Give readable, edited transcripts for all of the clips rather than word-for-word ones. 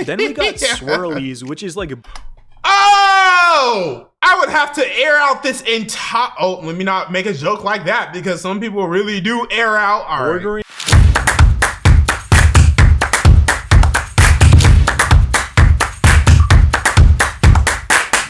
Then we got Swirlies, which is like... Oh! I would have to air out this entire... Oh, let me not make a joke like that, because some people really do air out. All right.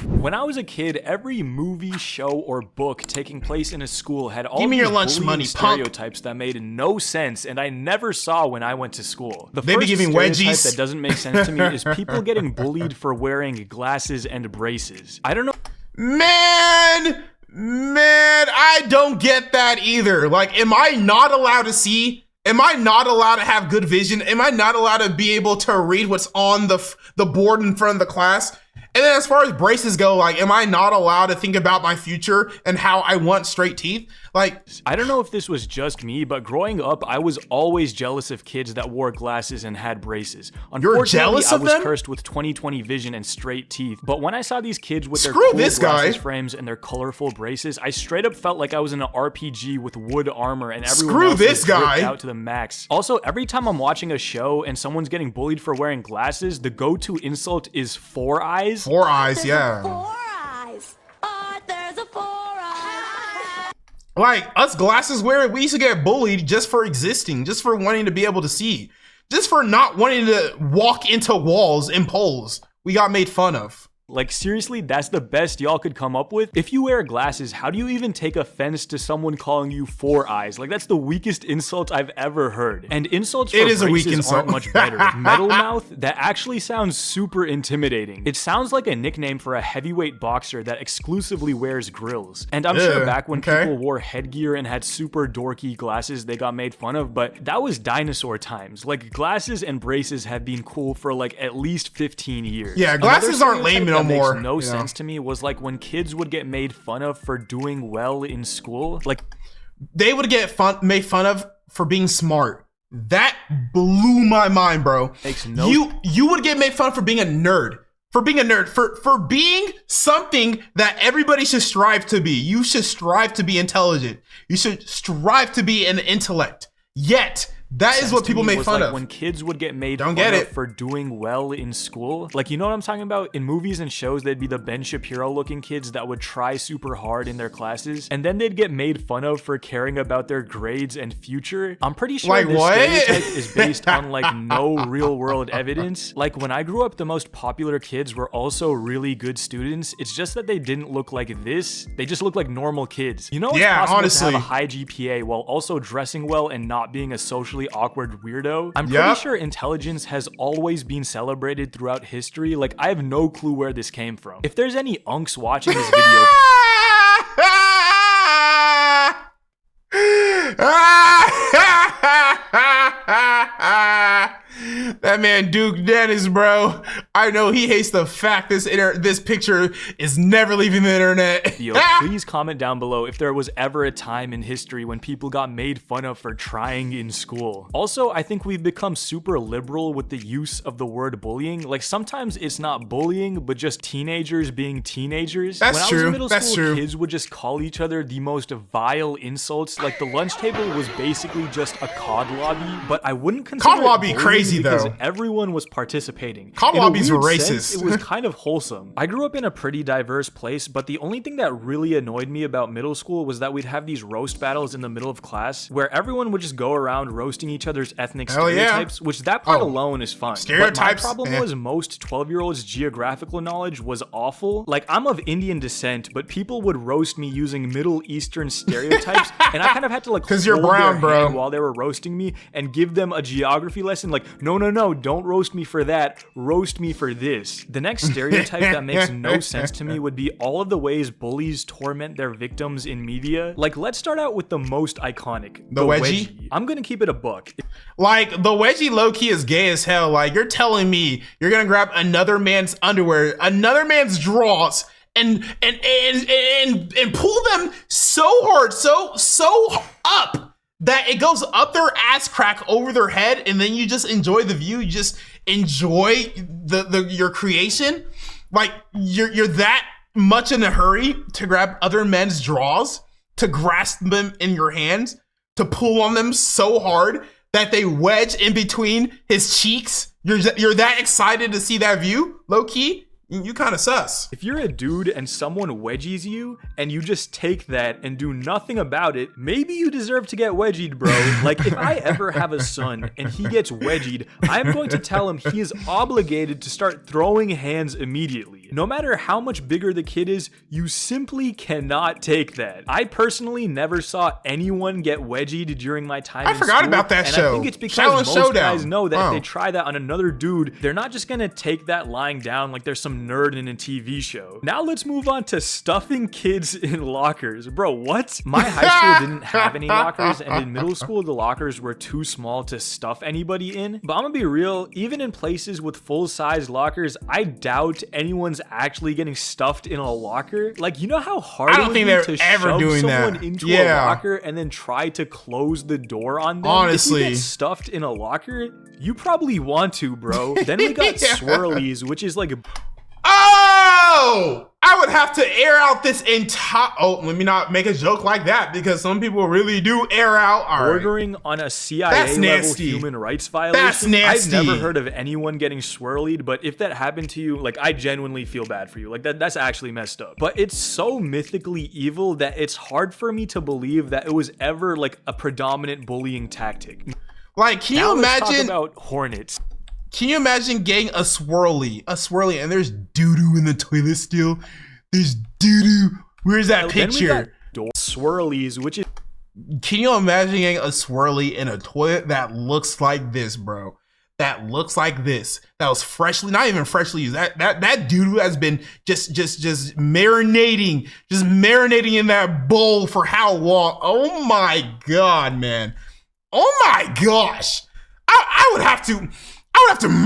When I was a kid, every movie, show, or book taking place in a school had all Give me these your lunch money, stereotypes that made no sense, and I never saw when I went to school. The They be first giving stereotype wedgies. that doesn't make sense to me is people getting bullied for wearing glasses and braces. I don't know. Man, I don't get that either. Like, am I not allowed to see? Am I not allowed to have good vision? Am I not allowed to be able to read what's on the board in front of the class? And then as far as braces go, like, am I not allowed to think about my future and how I want straight teeth? Like, I don't know if this was just me, but growing up, I was always jealous of kids that wore glasses and had braces. You're jealous of them? I was cursed with 20/20 vision and straight teeth. But when I saw these kids with their Screw cool this glasses guy. frames and their colorful braces, I straight up felt like I was in an RPG with wood armor and everyone Screw else this was ripped guy. out to the max. Also, every time I'm watching a show and someone's getting bullied for wearing glasses, the go-to insult is 4 eyes. 4 eyes, yeah. 4 eyes. Oh, there's a 4 eyes. Like, us glasses wearers, we used to get bullied just for existing, just for wanting to be able to see, just for not wanting to walk into walls and poles. We got made fun of. Like, seriously, that's the best y'all could come up with? If you wear glasses, how do you even take offense to someone calling you 4 eyes? Like, that's the weakest insult I've ever heard. And insults for braces aren't much better. Metal mouth, that actually sounds super intimidating. It sounds like a nickname for a heavyweight boxer that exclusively wears grills. And I'm sure back when people wore headgear and had super dorky glasses, they got made fun of, but that was dinosaur times. Like, glasses and braces have been cool for like at least 15 years. Yeah, glasses aren't lame no more. Makes no sense to me was like when kids would get made fun of for doing well in school. Like, they would get made fun of for being smart. That blew my mind, bro. You would get made fun of for being a nerd. For being a nerd, for being something that everybody should strive to be. You should strive to be intelligent. You should strive to be an intellect. Yet, that is what people make fun of. When kids would get made fun of for doing well in school. Like, you know what I'm talking about? In movies and shows, they'd be the Ben Shapiro looking kids that would try super hard in their classes. And then they'd get made fun of for caring about their grades and future. I'm pretty sure this stereotype is based on like no real world evidence. Like, when I grew up, the most popular kids were also really good students. It's just that they didn't look like this. They just looked like normal kids. You know, it's possible to have a high GPA while also dressing well and not being a socially awkward weirdo. I'm pretty sure intelligence has always been celebrated throughout history. Like, I have no clue where this came from. If there's any unks watching this video, that man Duke Dennis, bro. I know he hates the fact this picture is never leaving the internet. Please comment down below if there was ever a time in history when people got made fun of for trying in school. Also, I think we've become super liberal with the use of the word bullying. Like, sometimes it's not bullying, but just teenagers being teenagers. That's when I true. was in middle That's school, true. kids would just call each other the most vile insults. Like, the lunch table was basically just a COD lobby, but I wouldn't consider COD lobby crazy because though. Everyone was participating. COD lobbies were racist. It was kind of wholesome. I grew up in a pretty diverse place, but the only thing that really annoyed me about middle school was that we'd have these roast battles in the middle of class where everyone would just go around roasting each other's ethnic stereotypes, which that part alone is fun. Stereotypes. But my problem was most 12-year-olds' geographical knowledge was awful. Like, I'm of Indian descent, but people would roast me using Middle Eastern stereotypes, and I kind of had to like because you're brown, bro, while they were roasting me and give them a geography lesson. Like, no, don't roast me for that. Roast me for this. The next stereotype that makes no sense to me would be all of the ways bullies torment their victims in media. Like, let's start out with the most iconic. The wedgie? I'm gonna keep it a buck. Like, the wedgie low-key is gay as hell. Like, you're telling me you're gonna grab another man's underwear, another man's drawers, and pull them so hard, so up that it goes up their ass crack over their head, and then you just enjoy the view. You just enjoy your creation. Like, you're that much in a hurry to grab other men's drawers, to grasp them in your hands, to pull on them so hard that they wedge in between his cheeks? You're that excited to see that view, low key? You kind of sus. If you're a dude and someone wedgies you and you just take that and do nothing about it, maybe you deserve to get wedgied, bro. Like, if I ever have a son and he gets wedgied, I'm going to tell him he is obligated to start throwing hands immediately. No matter how much bigger the kid is, you simply cannot take that. I personally never saw anyone get wedgied during my time in school. I forgot about that show. I think it's because most guys know that if they try that on another dude, they're not just gonna take that lying down like there's some nerd in a TV show. Now let's move on to stuffing kids in lockers. Bro, what? My high school didn't have any lockers, and in middle school, the lockers were too small to stuff anybody in. But I'm gonna be real, even in places with full-size lockers, I doubt anyone's actually getting stuffed in a locker. Like, you know how hard it would be to shove someone into a locker and then try to close the door on them? Honestly. If you get stuffed in a locker, you probably want to, bro. Then we got Swirlies, which is like... Oh! I would have to air out this entire... Oh, let me not make a joke like that, because some people really do air out. Bordering on a CIA-level human rights violation. That's nasty. I've never heard of anyone getting swirlied, but if that happened to you, like, I genuinely feel bad for you. Like, that's actually messed up. But it's so mythically evil that it's hard for me to believe that it was ever, like, a predominant bullying tactic. Like, can you imagine... Let's talk about hornets. Can you imagine getting a swirly, and there's doo-doo in the toilet still? There's doo-doo. Where's that picture? Swirlies, which is... Can you imagine getting a swirly in a toilet that looks like this, bro? That looks like this. That was freshly, not even freshly used. That doo-doo has been just marinating, in that bowl for how long? Oh my God, man. Oh my gosh. I would have to...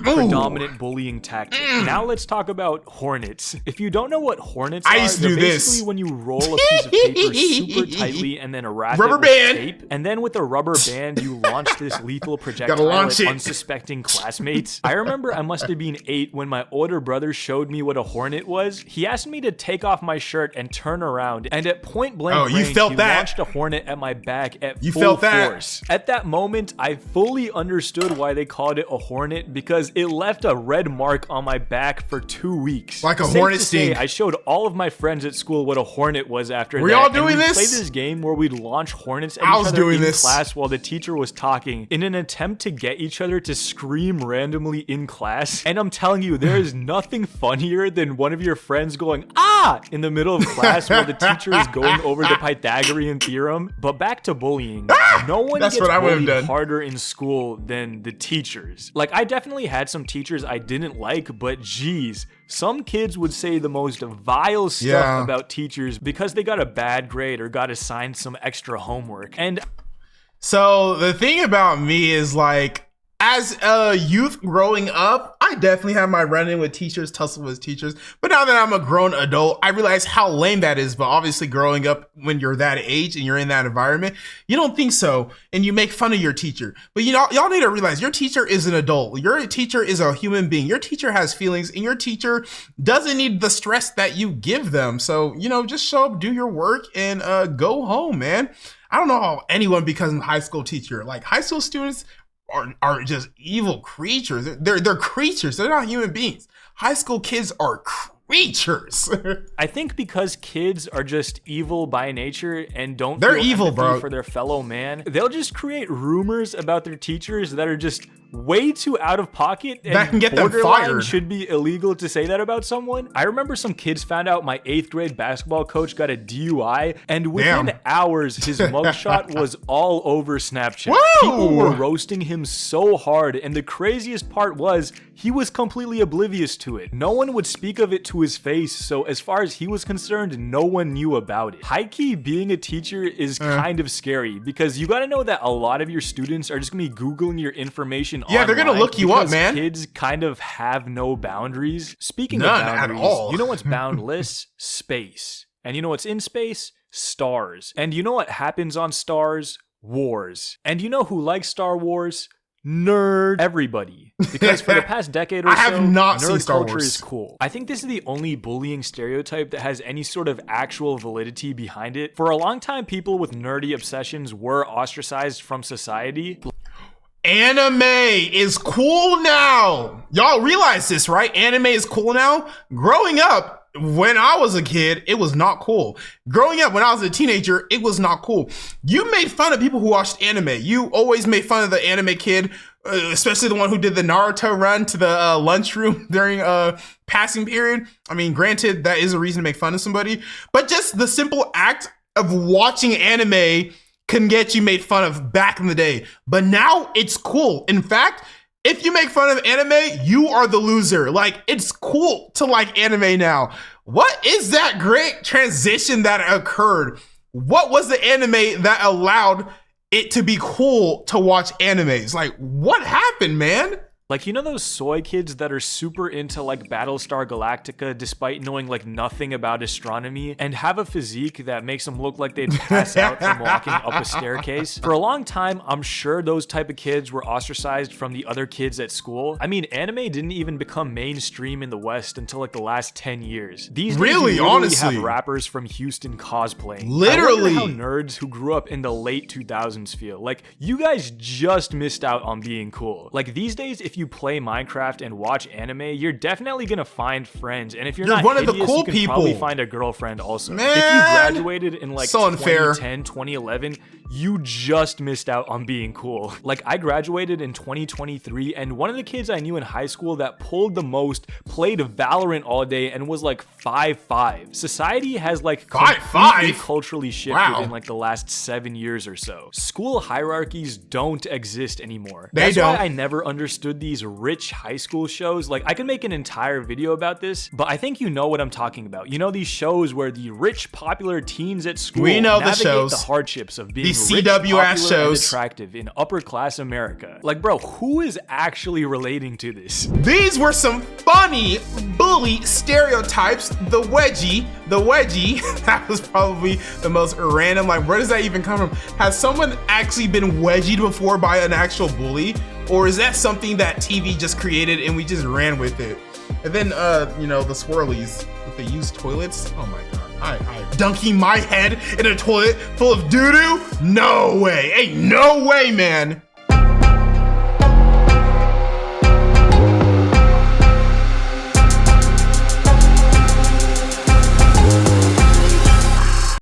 predominant bullying tactic. Now let's talk about hornets. If you don't know what hornets are, used to do basically this. When you roll a piece of paper super tightly and then wrap rubber it with band. tape, and then with a rubber band you launch this lethal projectile at unsuspecting classmates. I remember I must have been 8 when my older brother showed me what a hornet was. He asked me to take off my shirt and turn around, and at point blank range, he launched a hornet at my back at full force. At that moment, I fully understood why they called it a hornet, because it left a red mark on my back for 2 weeks. Like a hornet sting. I showed all of my friends at school what a hornet was after that. Were y'all doing this? We played this game where we'd launch hornets at each other in class while the teacher was talking in an attempt to get each other to scream randomly in class. And I'm telling you, there is nothing funnier than one of your friends going, "Ah!" in the middle of class while the teacher is going over the Pythagorean theorem. But back to bullying. No one gets bullied harder in school than the teachers. Like, I definitely had some teachers I didn't like, but geez, some kids would say the most vile stuff about teachers because they got a bad grade or got assigned some extra homework. And so the thing about me is, like, as a youth growing up, I definitely had my run-in with teachers, tussle with teachers. But now that I'm a grown adult, I realize how lame that is. But obviously growing up when you're that age and you're in that environment, you don't think so. And you make fun of your teacher. But y'all need to realize your teacher is an adult. Your teacher is a human being. Your teacher has feelings, and your teacher doesn't need the stress that you give them. So, just show up, do your work, and go home, man. I don't know how anyone becomes a high school teacher. Like, high school students are just evil creatures. They're creatures. They're not human beings. High school kids are creatures. I think because kids are just evil by nature and don't feel evil, bro, for their fellow man, they'll just create rumors about their teachers that are just way too out of pocket and that can get them fired. Should be illegal to say that about someone. I remember some kids found out my 8th grade basketball coach got a DUI, and within hours his mugshot was all over Snapchat. Woo! People were roasting him so hard, and the craziest part was he was completely oblivious to it. No one would speak of it to his face, so as far as he was concerned, no one knew about it. High-key, being a teacher is kind of scary, because you gotta know that a lot of your students are just gonna be Googling your information online. They're gonna look you up, man. Kids kind of have no boundaries. Speaking of boundaries, you know what's boundless? Space. And you know what's in space? Stars. And you know what happens on stars? Wars. And you know who likes Star Wars? Nerd. Everybody. Because for the past decade or so, nerd culture is cool. I think this is the only bullying stereotype that has any sort of actual validity behind it. For a long time, people with nerdy obsessions were ostracized from society. Anime is cool now. Y'all realize this, right? Anime is cool now. Growing up, when I was a kid, it was not cool. Growing up, when I was a teenager, it was not cool. You made fun of people who watched anime. You always made fun of the anime kid, especially the one who did the Naruto run to the lunchroom during passing period. I mean, granted, that is a reason to make fun of somebody, but just the simple act of watching anime can get you made fun of back in the day. But now it's cool. In fact, if you make fun of anime, you are the loser. Like, it's cool to like anime now. What is that great transition that occurred? What was the anime that allowed it to be cool to watch animes? Like, what happened, man? Like, you know those soy kids that are super into like Battlestar Galactica despite knowing like nothing about astronomy and have a physique that makes them look like they'd pass out from walking up a staircase? For a long time, I'm sure those type of kids were ostracized from the other kids at school. I mean, anime didn't even become mainstream in the West until like the last 10 years. These really, honestly, have rappers from Houston cosplaying. Literally. I wonder how nerds who grew up in the late 2000s feel. Like, you guys just missed out on being cool. Like, these days, if you play Minecraft and watch anime, you're definitely gonna find friends, and if you're not one hideous, of the cool you can people. Probably find a girlfriend also. Man, if you graduated in like so unfair. 2010, 2011, you just missed out on being cool. Like, I graduated in 2023, and one of the kids I knew in high school that pulled the most played Valorant all day and was like 5'5". Society has like completely culturally shifted in like the last 7 years or so. School hierarchies don't exist anymore. That's why I never understood these rich high school shows. Like, I can make an entire video about this, but I think you know what I'm talking about. You know, these shows where the rich, popular teens at school navigate the hardships of being these rich, CW ass popular, shows, and attractive in upper class America. Like, bro, who is actually relating to this? These were some funny bully stereotypes. The wedgie, that was probably the most random. Like, where does that even come from? Has someone actually been wedgied before by an actual bully? Or is that something that TV just created and we just ran with it? And then, you know, the Swirlies with the used toilets. Oh my God. I dunking my head in a toilet full of doo-doo? No way. Ain't no way, man.